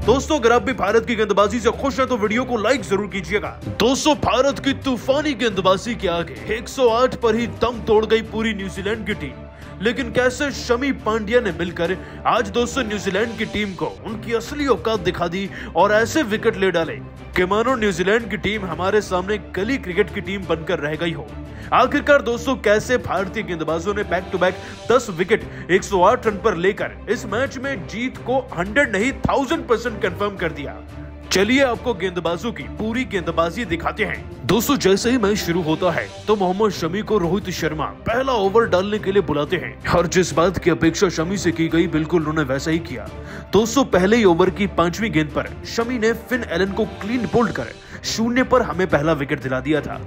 दोस्तों अगर आप भी भारत की गेंदबाजी से खुश हैं तो वीडियो को लाइक जरूर कीजिएगा। दोस्तों भारत की तूफानी गेंदबाजी के आगे 108 पर ही दम तोड़ गई पूरी न्यूजीलैंड की टीम। लेकिन कैसे शमी पांड्या ने मिलकर आज दोस्तों न्यूजीलैंड की टीम को उनकी असली औकात दिखा दी और ऐसे विकेट ले डाले कि मानो न्यूजीलैंड की टीम हमारे सामने गली क्रिकेट की टीम बनकर रह गई हो। आखिरकार दोस्तों कैसे भारतीय गेंदबाजों ने back to back 10 wicket 108 run पर लेकर इस मैच में जीत को 100 नहीं 1000% कंफर्म कर दिया। चलिए आपको गेंदबाजों की पूरी गेंदबाजी दिखाते हैं। दोस्तों जैसे ही मैच शुरू होता है तो मोहम्मद शमी को रोहित शर्मा पहला ओवर डालने के लिए बुलाते हैं और जिस बात की अपेक्षा शमी से की गई बिल्कुल उन्होंने वैसा ही किया। दोस्तों पहले ही ओवर की 5वीं गेंद पर शमी ने फिन एलन को क्लीन बोल्ड कर 0 पर हमें पहला विकेट दिला दिया था।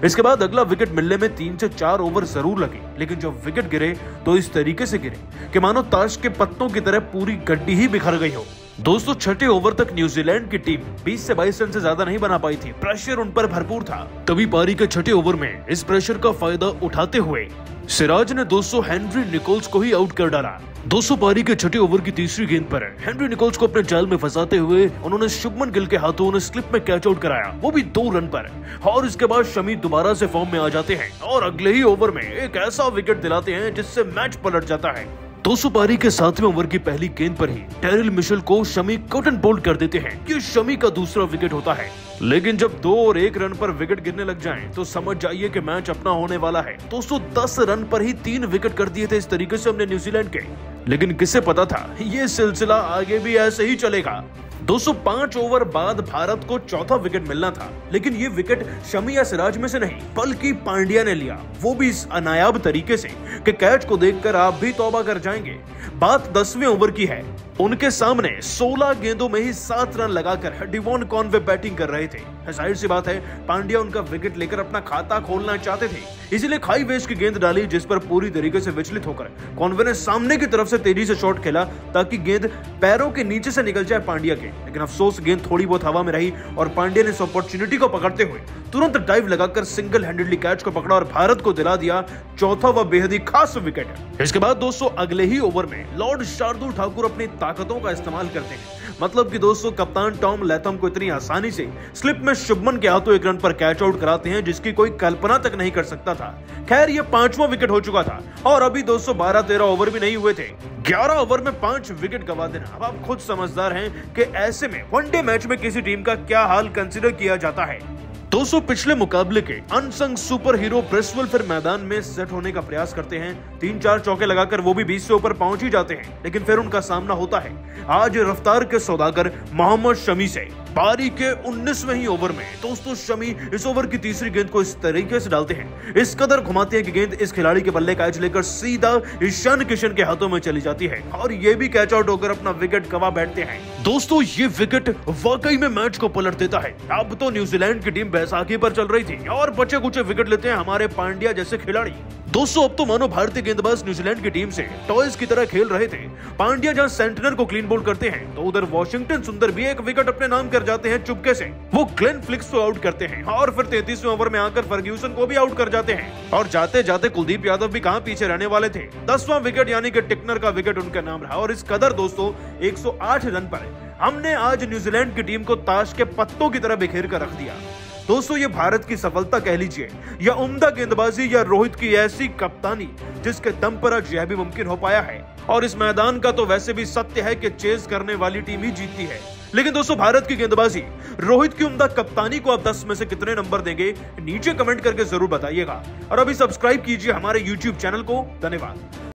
इसके बाद अगला विकेट मिलने में 3 से 4 ओवर जरूर लगे, लेकिन जब विकेट गिरे तो इस तरीके से गिरे कि मानो ताश के पत्तों की तरह पूरी गड्डी ही बिखर गई हो। दोस्तों छठे ओवर तक न्यूजीलैंड की टीम 20 से 22 रन से ज्यादा नहीं बना पाई थी। प्रेशर उन पर भरपूर था। तभी पारी के छठे ओवर में इस प्रेशर का फायदा उठाते हुए सिराज ने दोस्तों हेनरी निकोल्स को ही आउट कर डाला। दोस्तों पारी के छठे ओवर की 3री गेंद पर हेनरी निकोल्स को अपने जाल में फंसाते हुए उन्होंने शुभमन गिल के हाथों उन्हें स्लिप में कैच आउट कराया, वो भी 2 रन पर। और इसके बाद शमी दोबारा से फॉर्म में आ जाते हैं और अगले ही ओवर में एक ऐसा विकेट दिलाते हैं जिससे मैच पलट जाता है। दोस्तों पारी के 7वें ओवर की पहली गेंद पर ही टेरिल मिशेल को शमी कट एंड बोल्ड कर देते हैं। ये शमी का दूसरा विकेट होता है। लेकिन जब 2 और 1 रन पर विकेट गिरने लग जाएं तो समझ जाइए कि मैच अपना होने वाला है। दोस्तों 10 रन पर ही 3 विकेट कर दिए थे इस तरीके से हमने न्यूजीलैंड के। लेकिन किसे पता था ये सिलसिला आगे भी ऐसे ही चलेगा। दोस्तों 5 ओवर बाद भारत को चौथा विकेट मिलना था, लेकिन ये विकेट शमी या सिराज में से नहीं बल्कि पांड्या ने लिया, वो भी इस अनायाब तरीके से कि कैच को देखकर आप भी तौबा कर जाएंगे। बात 10वें ओवर की है। उनके सामने 16 गेंदों में ही 7 रन लगाकर डिवॉन कॉनवे बैटिंग कर रहे थे। जाहिर सी बात है पांड्या उनका विकेट लेकर अपना खाता खोलना चाहते थे, इसीलिए खाई वेस्ट की गेंद डाली जिस पर पूरी तरीके से विचलित होकर कॉनवे ने सामने की तरफ से तेजी से शॉट खेला ताकि गेंद पैरों के नीचे से निकल जाए पांड्या के। लेकिन अफसोस गेंद थोड़ी बहुत हवा में रही और पांड्या ने इस अपॉर्चुनिटी को पकड़ते हुए तुरंत डाइव लगाकर सिंगल हैंडेडली कैच को पकड़ा और भारत को दिला दिया चौथा व बेहद ही खास विकेट। इसके बाद दोस्तों अगले ही ओवर में लॉर्ड शार्दुल ठाकुर अपनी ताकतों का इस्तेमाल करते हैं। मतलब कि दोस्तों कप्तान टॉम लैथम को इतनी आसानी से स्लिप में शुभमन के हाथों 1 रन पर कैच आउट कराते हैं जिसकी कोई कल्पना तक नहीं कर सकता था। खैर ये 5वां विकेट हो चुका था और अभी दोस्तों 12-13 ओवर भी नहीं हुए थे। 11 ओवर में 5 विकेट गंवा देना, अब आप खुद समझदार हैं कि ऐसे में वनडे मैच में किसी टीम का क्या हाल कंसीडर किया जाता है। दोस्तों पिछले मुकाबले के अनसंग सुपर हीरो ब्रिस्वेल फिर मैदान में सेट होने का प्रयास करते हैं। 3-4 चौके लगाकर वो भी 20 से ऊपर पहुंच ही जाते हैं, लेकिन फिर उनका सामना होता है आज रफ्तार के सौदागर मोहम्मद शमी से। पारी के 19वें ही ओवर में दोस्तों शमी इस ओवर की 3री गेंद को इस तरीके से डालते हैं, इस कदर घुमाते हैं कि गेंद इस खिलाड़ी के बल्ले कैच लेकर सीधा ईशान किशन के हाथों में चली जाती है और ये भी कैच आउट होकर अपना विकेट गंवा बैठते हैं। दोस्तों ये विकेट वाकई में मैच को पलट देता है। अब तो न्यूजीलैंड की टीम बैसाखी पर चल रही थी और बचे कुचे विकेट लेते हैं हमारे पांड्या जैसे खिलाड़ी। दोस्तों अब तो मानो भारतीय गेंदबाज न्यूजीलैंड की टीम से टॉयज की तरह खेल रहे थे। पांड्या जहां सेंटनर को क्लीन बोल्ड करते हैं तो उधर वॉशिंगटन सुंदर भी एक विकेट अपने नाम कर जाते हैं चुपके से। वो ग्लेन फ्लिक्स को आउट करते हैं और फिर 33वें ओवर में आकर फर्ग्यूसन को भी आउट कर जाते हैं और जाते जाते कुलदीप यादव भी कहां पीछे रहने वाले थे। 10वां विकेट यानी कि टिकनर का विकेट उनका नाम रहा और इस कदर दोस्तों 108 रन पर हमने आज न्यूजीलैंड की टीम को ताश के पत्तों की तरह बिखेर कर रख दिया। दोस्तों ये भारत की सफलता कह लीजिए या उम्दा गेंदबाजी या रोहित की ऐसी कप्तानी जिसके दम पर आज यह भी मुमकिन हो पाया है। और इस मैदान का तो वैसे भी सत्य है कि चेस करने वाली टीम ही जीतती है। लेकिन दोस्तों भारत की गेंदबाजी रोहित की उम्दा कप्तानी को आप 10 में से कितने नंबर देंगे नीचे कमेंट करके जरूर बताइएगा और अभी सब्सक्राइब कीजिए हमारे YouTube चैनल को। धन्यवाद।